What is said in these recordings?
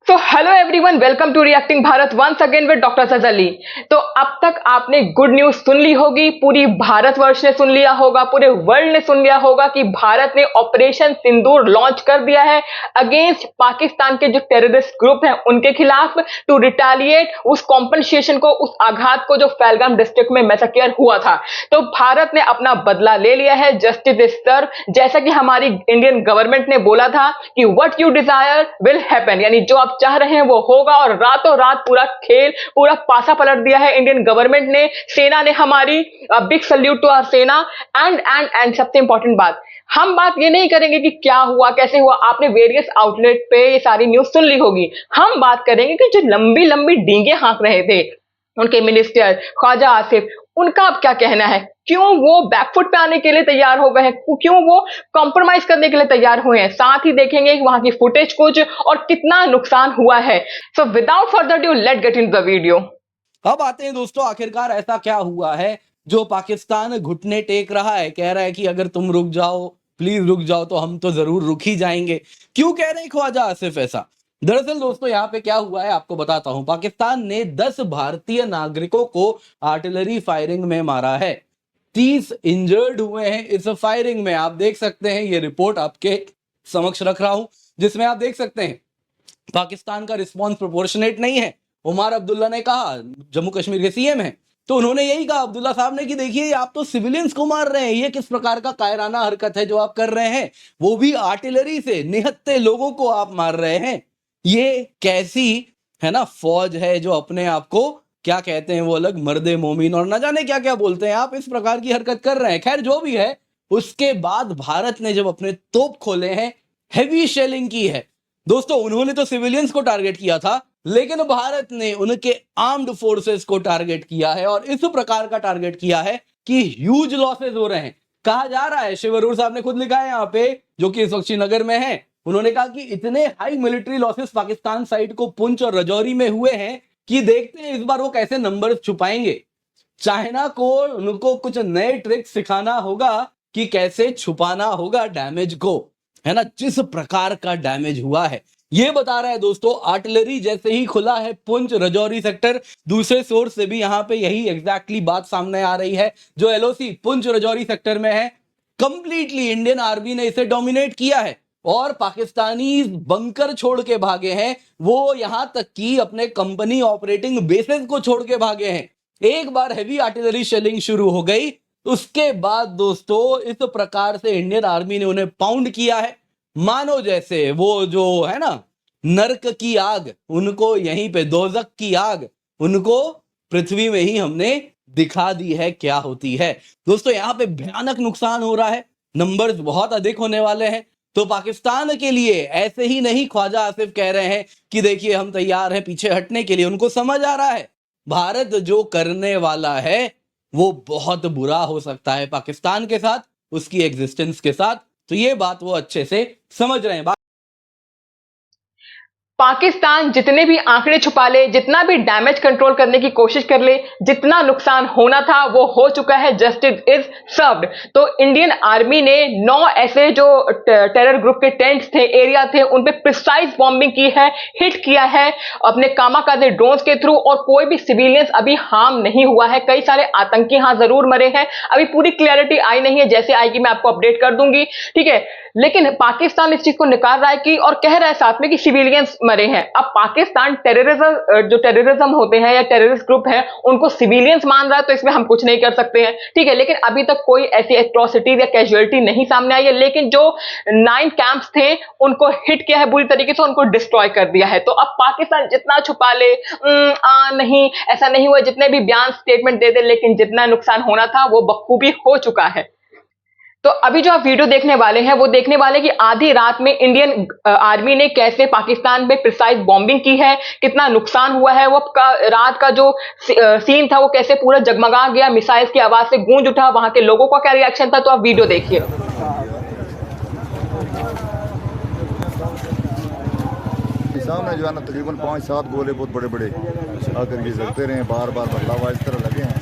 So hello everyone, welcome to reacting Bharat once again with doctor Sajli. तो अब तक आपने गुड न्यूज सुन ली होगी, पूरी भारतवर्ष ने सुन लिया होगा, पूरे वर्ल्ड ने सुन लिया होगा कि भारत ने ऑपरेशन सिंदूर लॉन्च कर दिया है अगेंस्ट पाकिस्तान के जो टेररिस्ट ग्रुप हैं उनके खिलाफ, टू रिटेलिएट उस कॉम्पनसेशन को, उस आघात को जो पहलगाम डिस्ट्रिक्ट में मैसेकर हुआ था। तो भारत ने अपना बदला ले लिया है, जस्टिस इज सर्व। जैसा कि हमारी इंडियन गवर्नमेंट ने बोला था कि what you desire will happen, यानी जो आप चाह रहे हैं वो होगा, और रातों रात पूरा खेल, पूरा पासा पलट दिया है इंडियन गवर्नमेंट ने, सेना ने हमारी। बिग सल्यूट टू आवर सेना। एंड सबसे इंपॉर्टेंट बात, हम बात ये नहीं करेंगे कि क्या हुआ कैसे हुआ, आपने वेरियस आउटलेट पे ये सारी न्यूज सुन ली होगी। हम बात करेंगे कि जो लंबी लंबी डींगे हाँक रहे थे उनके मिनिस्टर ख्वाजा आसिफ, उनका अब क्या कहना है, क्यों वो बैकफुट पे आने के लिए तैयार हो गए हैं, क्यों वो कॉम्प्रोमाइज करने के लिए तैयार हुए हैं। साथ ही देखेंगे वहां की फुटेज कुछ और कितना नुकसान हुआ है। So without further due let get into the video. अब आते हैं दोस्तों, आखिरकार ऐसा क्या हुआ है जो पाकिस्तान घुटने टेक रहा है, कह रहा है कि अगर तुम रुक जाओ, प्लीज रुक जाओ, तो हम तो जरूर रुक ही जाएंगे। क्यों कह रहे हैं ख्वाजा आसिफ ऐसा? दरअसल दोस्तों यहाँ पे क्या हुआ है आपको बताता हूं। पाकिस्तान ने 10 भारतीय नागरिकों को आर्टिलरी फायरिंग में मारा है। 30 इंजर्ड हुए हैं इस फायरिंग में। आप देख सकते हैं, ये रिपोर्ट आपके समक्ष रख रहा हूं, जिसमें आप देख सकते हैं पाकिस्तान का रिस्पॉन्स प्रोपोर्शनेट नहीं है। उमर अब्दुल्ला ने कहा, जम्मू कश्मीर के सीएम हैं, तो उन्होंने यही कहा अब्दुल्ला साहब ने कि देखिए आप तो सिविलियंस को मार रहे हैं, ये किस प्रकार का कायराना हरकत है जो आप कर रहे हैं, वो भी आर्टिलरी से, निहत्थे लोगों को आप मार रहे हैं। ये कैसी है ना फौज है जो अपने आप को क्या कहते हैं, वो अलग मर्दे मोमिन और ना जाने क्या क्या बोलते हैं, आप इस प्रकार की हरकत कर रहे हैं। खैर जो भी है, उसके बाद भारत ने जब अपने तोप खोले हैं, हेवी शेलिंग की है दोस्तों। उन्होंने तो सिविलियंस को टारगेट किया था, लेकिन भारत ने उनके आर्म्ड फोर्सेस को टारगेट किया है, और इस प्रकार का टारगेट किया है कि ह्यूज लॉसेस हो रहे हैं। कहा जा रहा है, शिव अरोड़ा साहब ने खुद लिखा है यहाँ पे, जो कि इस वक्त श्रीनगर में है, उन्होंने कहा कि इतने high military losses Pakistan side को पुंछ और रजौरी में हुए हैं कि देखते हैं इस बार वो कैसे नंबर छुपाएंगे। चाइना को उनको कुछ नए ट्रिक्स सिखाना होगा कि कैसे छुपाना होगा डैमेज को, है ना, जिस प्रकार का डैमेज हुआ है। ये बता रहा है दोस्तों, आर्टिलरी जैसे ही खुला है पुंछ रजौरी सेक्टर, दूसरे सोर्स से भी यहां पे यही एग्जैक्टली बात सामने आ रही है, जो एलओसी पुंछ रजौरी सेक्टर में है, कंप्लीटली इंडियन आर्मी ने इसे डोमिनेट किया है, और पाकिस्तानी बंकर छोड़ के भागे हैं। वो यहां तक कि अपने कंपनी ऑपरेटिंग बेसेस को छोड़ के भागे हैं। एक बार हेवी आर्टिलरी शेलिंग शुरू हो गई, उसके बाद दोस्तों इस प्रकार से इंडियन आर्मी ने उन्हें पाउंड किया है, मानो जैसे वो जो है ना नरक की आग, उनको यहीं पे दोजक की आग, उनको पृथ्वी में ही हमने दिखा दी है क्या होती है। दोस्तों यहाँ पे भयानक नुकसान हो रहा है, नंबर्स बहुत अधिक होने वाले हैं। तो पाकिस्तान के लिए ऐसे ही नहीं ख्वाजा आसिफ कह रहे हैं कि देखिए हम तैयार हैं पीछे हटने के लिए। उनको समझ आ रहा है भारत जो करने वाला है वो बहुत बुरा हो सकता है पाकिस्तान के साथ, उसकी एग्जिस्टेंस के साथ। तो ये बात वो अच्छे से समझ रहे हैं। पाकिस्तान जितने भी आंकड़े छुपा ले, जितना भी डैमेज कंट्रोल करने की कोशिश कर ले, जितना नुकसान होना था वो हो चुका है, जस्टिस इज सर्व्ड। तो इंडियन आर्मी ने 9 ऐसे जो टेरर ग्रुप के टेंट्स थे, एरिया थे, उन पे प्रिसाइज बॉम्बिंग की है, हिट किया है अपने कामाकाजे ड्रोन्स के थ्रू, और कोई भी सिविलियंस अभी हार्म नहीं हुआ है। कई सारे आतंकी हाँ जरूर मरे हैं, अभी पूरी क्लैरिटी आई नहीं है, जैसे आएगी मैं आपको अपडेट कर दूंगी, ठीक है। लेकिन पाकिस्तान इस चीज को निकाल रहा है कि, और कह रहा है साथ में कि सिविलियंस मरे हैं। अब पाकिस्तान जो टेररिज्म होते हैं या टेररिस्ट ग्रुप है उनको सिविलियंस मान रहा है, तो इसमें हम कुछ नहीं कर सकते हैं, ठीक है। लेकिन अभी तक कोई ऐसी एट्रोसिटीज या कैजुअलिटी नहीं सामने आई है, लेकिन जो 9 कैंप्स थे उनको हिट किया है बुरी तरीके से, उनको डिस्ट्रॉय कर दिया है। तो अब पाकिस्तान जितना छुपा ले, नहीं ऐसा नहीं हुआ, जितने भी बयान स्टेटमेंट दे दे, लेकिन जितना नुकसान होना था वो बखूबी हो चुका है। तो अभी जो आप वीडियो देखने वाले हैं वो देखने वाले कि आधी रात में इंडियन आर्मी ने कैसे पाकिस्तान में प्रिसाइज बॉम्बिंग की है, कितना नुकसान हुआ है। वो रात का जो सीन था वो कैसे पूरा जगमगा गया, मिसाइल्स की आवाज से गूंज उठा, वहां के लोगों का क्या रिएक्शन था। तो आप वीडियो देखिए। सामने जो है ना तकरीबन 5-7 गोले बहुत बड़े बड़े आकर ये जलते रहे, बार बार बदलाव इस तरह लगे हैं।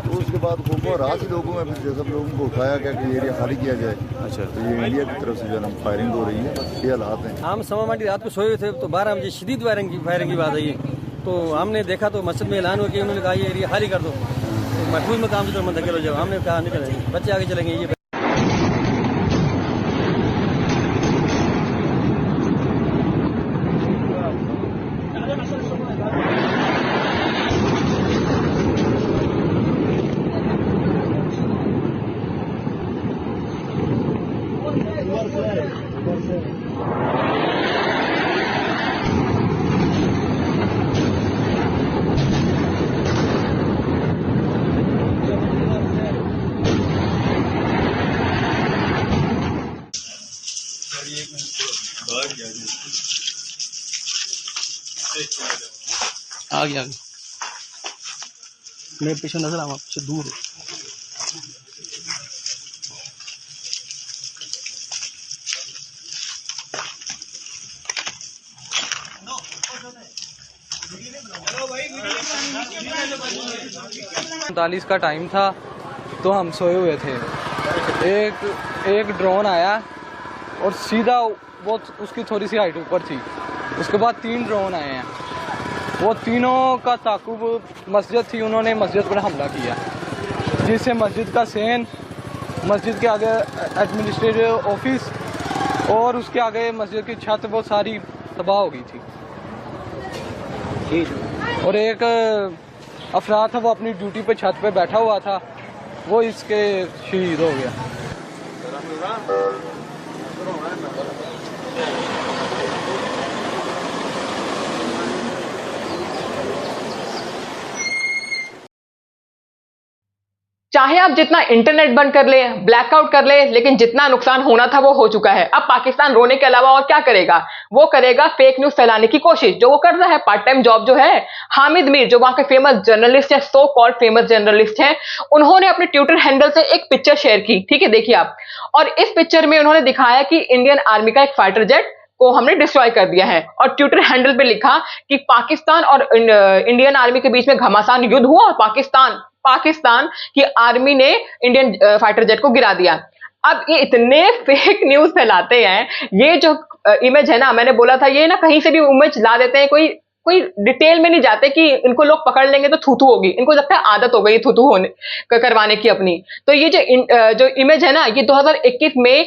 तो उसके बाद वो रात ही लोगों में फिर सब लोगों को उठाया गया कि एरिया खाली किया जाए। अच्छा, तो ये इंडिया की तरफ से जो है फायरिंग हो रही है, ये हालात हैं। हम सवा मंडी रात को सोए हुए थे तो 12 बजे शदीद फायरिंग की बात आई है। तो हमने देखा तो मस्जिद में ऐलान हुआ कि उन्होंने कहा ये एरिया खाली कर दो, तो महफूज मकाम की तरफ धकेलो जाओ। हमने कहा निकल जाएंगे, बच्चे आगे चलेंगे। ये आ गया मेरे पीछे नजर आवा, पीछे दूर है। उनतालीस का टाइम था तो हम सोए हुए थे। एक ड्रोन आया और सीधा वो उसकी थोड़ी सी हाइट ऊपर थी। उसके बाद 3 ड्रोन आए हैं, वो तीनों का ताकुब मस्जिद थी, उन्होंने मस्जिद पर हमला किया, जिससे मस्जिद का सेन, मस्जिद के आगे एडमिनिस्ट्रेटिव ऑफिस और उसके आगे मस्जिद की छत वो सारी तबाह हो गई थी। और एक अफराद था, वो अपनी ड्यूटी पे छत पे बैठा हुआ था, वो इसके शहीद हो गया। चाहे आप जितना इंटरनेट बंद कर ले, ब्लैकआउट कर ले, लेकिन जितना नुकसान होना था वो हो चुका है। अब पाकिस्तान रोने के अलावा और क्या करेगा? वो करेगा फेक न्यूज फैलाने की कोशिश, जो वो कर रहा है। पार्ट टाइम जॉब जो है, हामिद मीर जो वहां के फेमस जर्नलिस्ट है, सो कॉल्ड फेमस जर्नलिस्ट है, उन्होंने अपने ट्विटर हैंडल से एक पिक्चर शेयर की। ठीक है, देखिए आप। और इस पिक्चर में उन्होंने दिखाया कि इंडियन आर्मी का एक फाइटर जेट को हमने डिस्ट्रॉय कर दिया है, और ट्विटर हैंडल पे लिखा कि पाकिस्तान और इंडियन आर्मी के बीच में घमासान युद्ध हुआ और पाकिस्तान की आर्मी ने इंडियन फाइटर जेट को गिरा दिया। अब ये इतने फेक न्यूज फैलाते हैं। ये जो इमेज है ना, मैंने बोला था, ये ना कहीं से भी इमेज ला देते हैं, कोई डिटेल में नहीं जाते कि इनको लोग पकड़ लेंगे तो थूथू होगी। इनको लगता है आदत हो गई थूथू होने करवाने की अपनी। तो ये जो इमेज है ना, ये 2021 में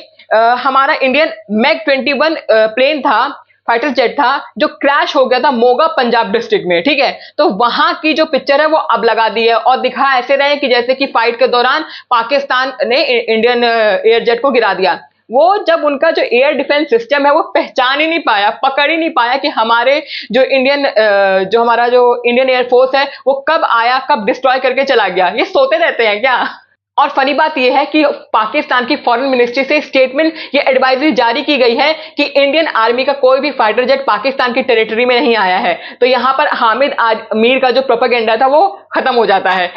हमारा इंडियन मैग 21 प्लेन था, फाइटर जेट था, जो क्रैश हो गया था मोगा पंजाब डिस्ट्रिक्ट में। ठीक है, तो वहां की जो पिक्चर है वो अब लगा दी है और दिखा ऐसे रहे कि जैसे कि फाइट के दौरान पाकिस्तान ने इंडियन एयर जेट को गिरा दिया। वो जब उनका जो एयर डिफेंस सिस्टम है वो पहचान ही नहीं पाया, पकड़ ही नहीं पाया कि हमारे जो हमारा जो इंडियन एयरफोर्स है वो कब आया, कब डिस्ट्रॉय करके चला गया। ये सोते रहते हैं क्या? और फनी बात यह है कि पाकिस्तान की फॉरेन मिनिस्ट्री से स्टेटमेंट, ये एडवाइजरी जारी की गई है कि इंडियन आर्मी का कोई भी फाइटर जेट पाकिस्तान की टेरिटरी में नहीं आया है। तो यहां पर हामिद मीर का जो प्रोपेगेंडा था वो खत्म हो जाता है।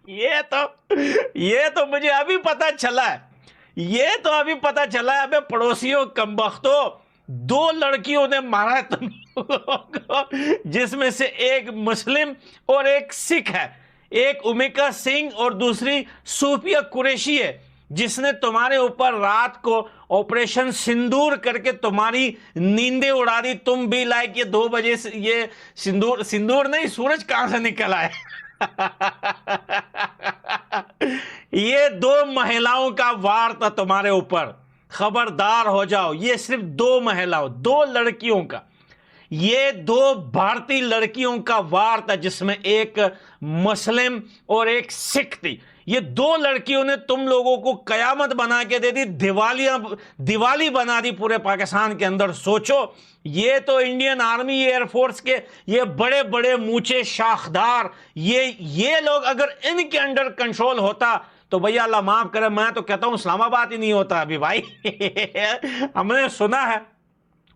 ये तो मुझे अभी पता चला है, ये तो अभी पता चला है। अबे पड़ोसियों कमबख्तो, 2 लड़कियों ने मारा है तुम लोगों को, जिसमें से एक मुस्लिम और एक सिख है। एक उमिका सिंह और दूसरी सूफिया कुरैशी है, जिसने तुम्हारे ऊपर रात को ऑपरेशन सिंदूर करके तुम्हारी नींदें उड़ा दी। तुम भी लाइक ये 2 बजे से ये सिंदूर नहीं, सूरज कहां से निकल आए। ये 2 महिलाओं का वार था तुम्हारे ऊपर, खबरदार हो जाओ। ये सिर्फ 2 महिलाओं, 2 लड़कियों का, ये 2 भारतीय लड़कियों का वार था, जिसमें एक मुस्लिम और एक सिख थी। ये 2 लड़कियों ने तुम लोगों को कयामत बना के दे दी, दिवाली बना दी पूरे पाकिस्तान के अंदर। सोचो, ये तो इंडियन आर्मी, एयरफोर्स के ये बड़े बड़े मूचे शाखदार, ये लोग अगर इनके अंडर कंट्रोल होता तो भैया अल्लाह माफ करे, मैं तो कहता हूं इस्लामाबाद ही नहीं होता अभी भाई। हमने सुना है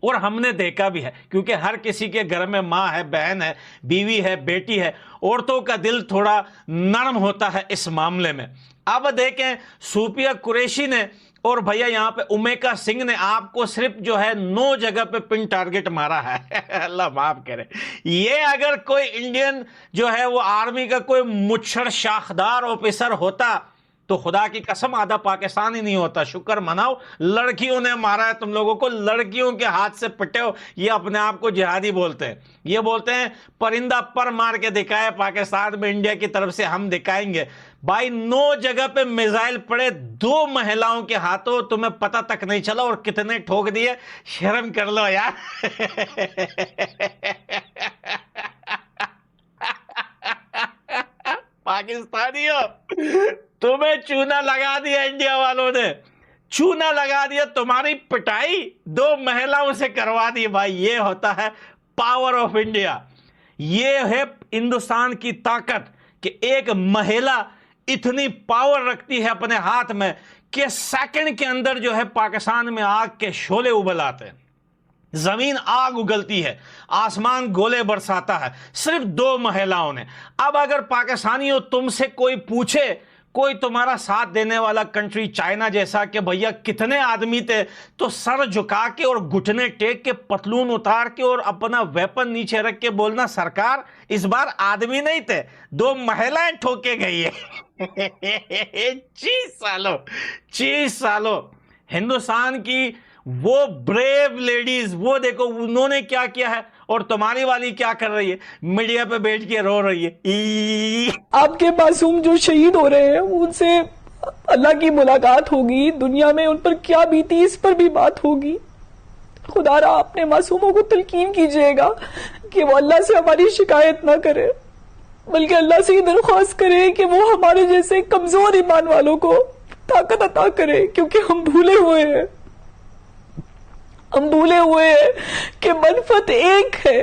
और हमने देखा भी है, क्योंकि हर किसी के घर में माँ है, बहन है, बीवी है, बेटी है। औरतों का दिल थोड़ा नरम होता है इस मामले में। अब देखें, सूफिया कुरैशी ने और भैया यहां पे उमेका सिंह ने आपको सिर्फ जो है 9 जगह पे पिन टारगेट मारा है। अल्लाह माफ करे। ये अगर कोई इंडियन जो है वो आर्मी का कोई मुच्छर शाखदार ऑफिसर होता तो खुदा की कसम आधा पाकिस्तान ही नहीं होता। शुक्र मनाओ लड़कियों ने मारा है तुम लोगों को, लड़कियों के हाथ से पिटे हो। ये अपने आप को जिहादी बोलते हैं, ये बोलते हैं परिंदा पर मार के दिखाए पाकिस्तान में, इंडिया की तरफ से हम दिखाएंगे। भाई 9 जगह पे मिसाइल पड़े 2 महिलाओं के हाथों, तुम्हें पता तक नहीं चला और कितने ठोक दिए। शर्म कर लो यार। पाकिस्तानियों तुम्हें चूना लगा दिया, इंडिया वालों ने चूना लगा दिया, तुम्हारी पिटाई 2 महिलाओं से करवा दी। भाई ये होता है पावर ऑफ इंडिया, ये है हिंदुस्तान की ताकत कि एक महिला इतनी पावर रखती है अपने हाथ में कि सेकंड के अंदर जो है पाकिस्तान में आग के शोले उबल आते हैं, जमीन आग उगलती है, आसमान गोले बरसाता है, सिर्फ 2 महिलाओं ने। अब अगर पाकिस्तानियों तुमसे कोई पूछे, कोई तुम्हारा साथ देने वाला कंट्री चाइना जैसा कि भैया कितने आदमी थे, तो सर झुका के और घुटने टेक के पतलून उतार के और अपना वेपन नीचे रख के बोलना सरकार इस बार आदमी नहीं थे 2 महिलाएं ठोके गई है। 6 सालों हिंदुस्तान की वो ब्रेव लेडीज, वो देखो उन्होंने क्या किया है और तुम्हारी वाली क्या कर रही है, मीडिया पे बैठ के रो रही है। आपके मासूम जो शहीद हो रहे हैं उनसे अल्लाह की मुलाकात होगी, दुनिया में उन पर क्या बीती इस पर भी बात होगी। खुदारा अपने मासूमों को तलकीन कीजिएगा कि वो अल्लाह से हमारी शिकायत ना करे, बल्कि अल्लाह से ये दरख्वास्त करे कि वो हमारे जैसे कमजोर ईमान वालों को ताकत अता करे, क्योंकि हम भूले हुए हैं कि मनफत एक है।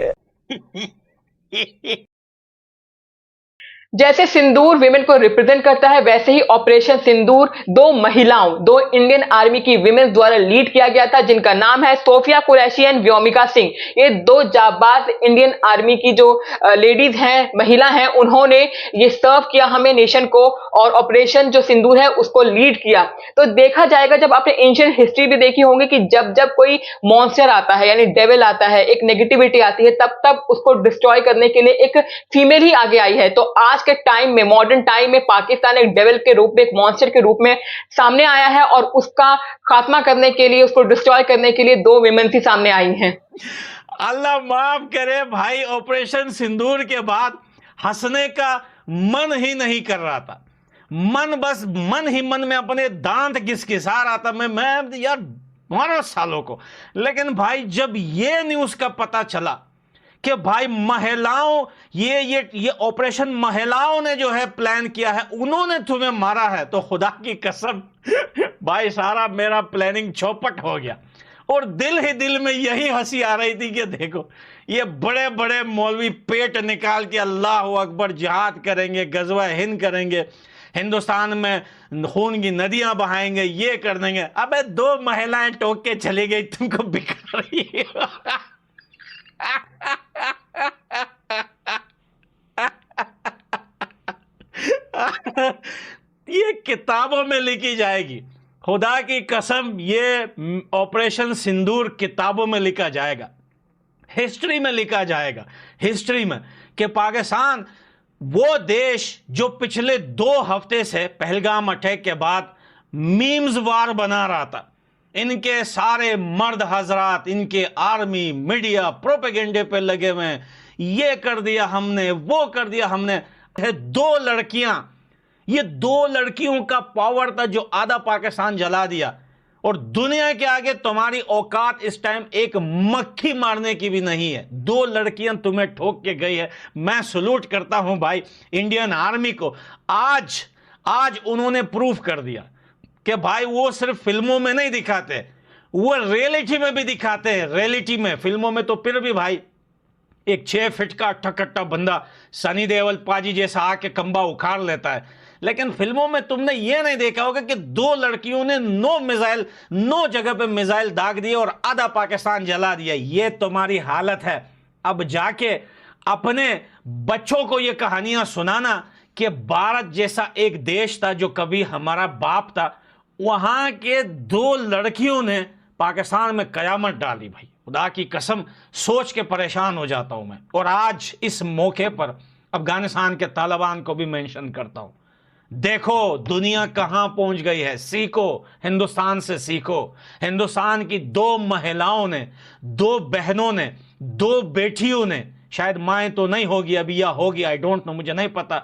जैसे सिंदूर विमेन को रिप्रेजेंट करता है, वैसे ही ऑपरेशन सिंदूर 2 महिलाओं, 2 इंडियन आर्मी की विमेन द्वारा लीड किया गया था, जिनका नाम है सोफिया कुरैशी एंड व्योमिका सिंह। ये 2 जाबाज इंडियन आर्मी की जो लेडीज हैं, महिला हैं, उन्होंने ये सर्व किया हमें नेशन को, और ऑपरेशन जो सिंदूर है उसको लीड किया। तो देखा जाएगा, जब आपने एंशिएंट हिस्ट्री भी देखी होंगी कि जब जब कोई मॉन्स्टर आता है, यानी डेविल आता है, एक नेगेटिविटी आती है, तब तब उसको डिस्ट्रॉय करने के लिए एक फीमेल ही आगे आई है। तो आज के टाइम में, मॉडर्न टाइम में, पाकिस्तान एक डेविल के रूप में, एक मॉन्स्टर के रूप में सामने आया है, और उसका खात्मा करने के लिए, उसको डिस्ट्रॉय करने के लिए 2 विमेन ही सामने आई हैं। अल्लाह माफ करे भाई, ऑपरेशन सिंदूर के बाद हंसने का मन ही नहीं कर रहा था, मन ही मन में अपने दांत घिसघिसा रहा था मैं यार मारो सालों को। लेकिन भाई जब ये न्यूज का पता चला कि भाई महिलाओं, ये ऑपरेशन महिलाओं ने जो है प्लान किया है, उन्होंने तुम्हें मारा है, तो खुदा की कसम भाई सारा मेरा प्लानिंग चौपट हो गया। और दिल ही दिल में यही हंसी आ रही थी कि देखो ये बड़े बड़े मौलवी पेट निकाल के अल्लाह अकबर जिहाद करेंगे, गजवा हिंद करेंगे, हिंदुस्तान में खून की नदियां बहाएंगे, ये कर देंगे। अबे 2 महिलाएं टोक के चली गई, तुमको बिखा रही है। ये किताबों में लिखी जाएगी, खुदा की कसम, ये ऑपरेशन सिंदूर किताबों में लिखा जाएगा, हिस्ट्री में लिखा जाएगा, हिस्ट्री में, कि पाकिस्तान वो देश जो पिछले 2 हफ्ते से पहलगाम अटैक के बाद मीम्स वार बना रहा था, इनके सारे मर्द हजरात, इनके आर्मी, मीडिया प्रोपेगेंडे पे लगे हुए हैं, ये कर दिया हमने, वो कर दिया हमने। 2 लड़कियां, ये 2 लड़कियों का पावर था जो आधा पाकिस्तान जला दिया। और दुनिया के आगे तुम्हारी औकात इस टाइम एक मक्खी मारने की भी नहीं है। 2 लड़कियां तुम्हें ठोक के गई है। मैं सलूट करता हूं भाई इंडियन आर्मी को। आज उन्होंने प्रूफ कर दिया कि भाई वो सिर्फ फिल्मों में नहीं दिखाते, वो रियलिटी में भी दिखाते हैं। रियलिटी में, फिल्मों में तो फिर भी भाई एक 6 फीट का अट्ठा बंदा सनी देओल पाजी जैसा आके कंबा उखाड़ लेता है, लेकिन फिल्मों में तुमने ये नहीं देखा होगा कि 2 लड़कियों ने 9 जगह पे मिसाइल दाग दिए और आधा पाकिस्तान जला दिया। ये तुम्हारी हालत है। अब जाके अपने बच्चों को ये कहानियां सुनाना कि भारत जैसा एक देश था जो कभी हमारा बाप था, वहां के 2 लड़कियों ने पाकिस्तान में कयामत डाली भाई, खुदा की कसम सोच के परेशान हो जाता हूं मैं। और आज इस मौके पर अफगानिस्तान के तालिबान को भी मेंशन करता हूं। देखो दुनिया कहां पहुंच गई है, सीखो, हिंदुस्तान से सीखो। हिंदुस्तान की 2 महिलाओं ने, 2 बहनों ने, 2 बेटियों ने, शायद माएँ तो नहीं होगी अभी या होगी, आई डोंट नो, मुझे नहीं पता,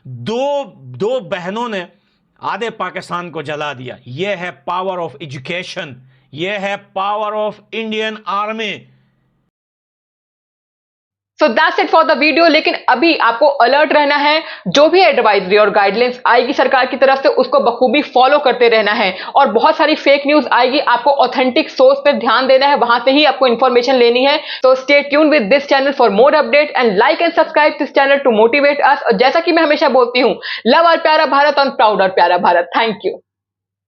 2 बहनों ने आधे पाकिस्तान को जला दिया। यह है पावर ऑफ एजुकेशन, यह है power of Indian army. So that's it for the video. लेकिन अभी आपको अलर्ट रहना है, जो भी एडवाइजरी और गाइडलाइंस आएगी सरकार की तरफ से उसको बखूबी फॉलो करते रहना है। और बहुत सारी फेक न्यूज आएगी, आपको ऑथेंटिक सोर्स पर ध्यान देना है, वहां से ही आपको इंफॉर्मेशन लेनी है। तो stay tune with this channel for more update and like and subscribe this channel to motivate us. और जैसा कि मैं हमेशा बोलती हूं, लव और प्यारा भारत और प्राउड और प्यारा भारत। Thank you.